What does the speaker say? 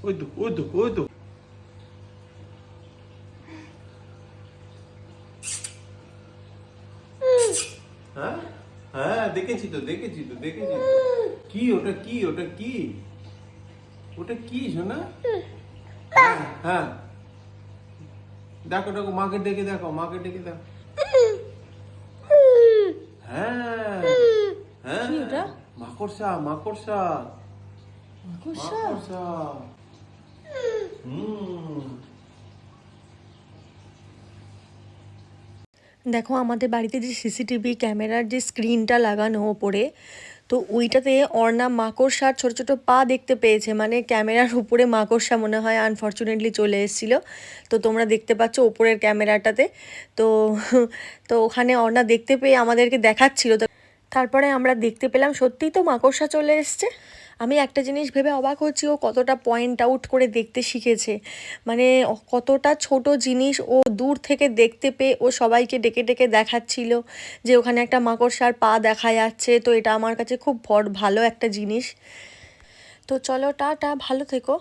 ওই তো ওই তো ওই তো। হ্যাঁ হ্যাঁ, দেখেছি তো দেখেছি তো দেখেছি তো। কি ওটা, কি ওটা, কি ওটা, কি শোনা? হ্যাঁ হ্যাঁ, দেখো দেখো, মাকে ডেকে দেখো, মাকে ডেকে দেখো। হ্যাঁ হ্যাঁ, কি ওটা? মাকড়সা মাকড়সা মাকড়সা? মাকড়সা। হুম। দেখো আমাদের বাড়িতে যে সিসিটিভি ক্যামেরার যে স্ক্রিনটা লাগানো ওপরে, তো ওইটাতে অর্ণা মাকড়সার ছোট ছোট পা দেখতে পেয়েছে, মানে ক্যামেরার উপরে মাকড়সা মনে হয় আনফর্চুনেটলি চলে এসেছিল। তো তোমরা দেখতে পাচ্ছ ওপরের ক্যামেরাটাতে। তো তো ওখানে অর্ণা দেখতে পেয়ে আমাদেরকে দেখাচ্ছিল। তো তারপরে আমরা দেখতে পেলাম সত্যিই তো মাকড়সা চলে এসছে। আমি একটা জিনিস ভেবে অবাক হচ্ছি, ও কতটা পয়েন্ট আউট করে দেখতে শিখেছে। মানে কতটা ছোট জিনিস ও দূর থেকে দেখতে পেয়ে ও সবাইকে ডেকে ডেকে দেখাচ্ছিল যে ওখানে একটা মাকড়সার পা দেখা যাচ্ছে। তো এটা আমার কাছে খুব ভালো একটা জিনিস। তো চলো, টাটা, ভালো থেকো।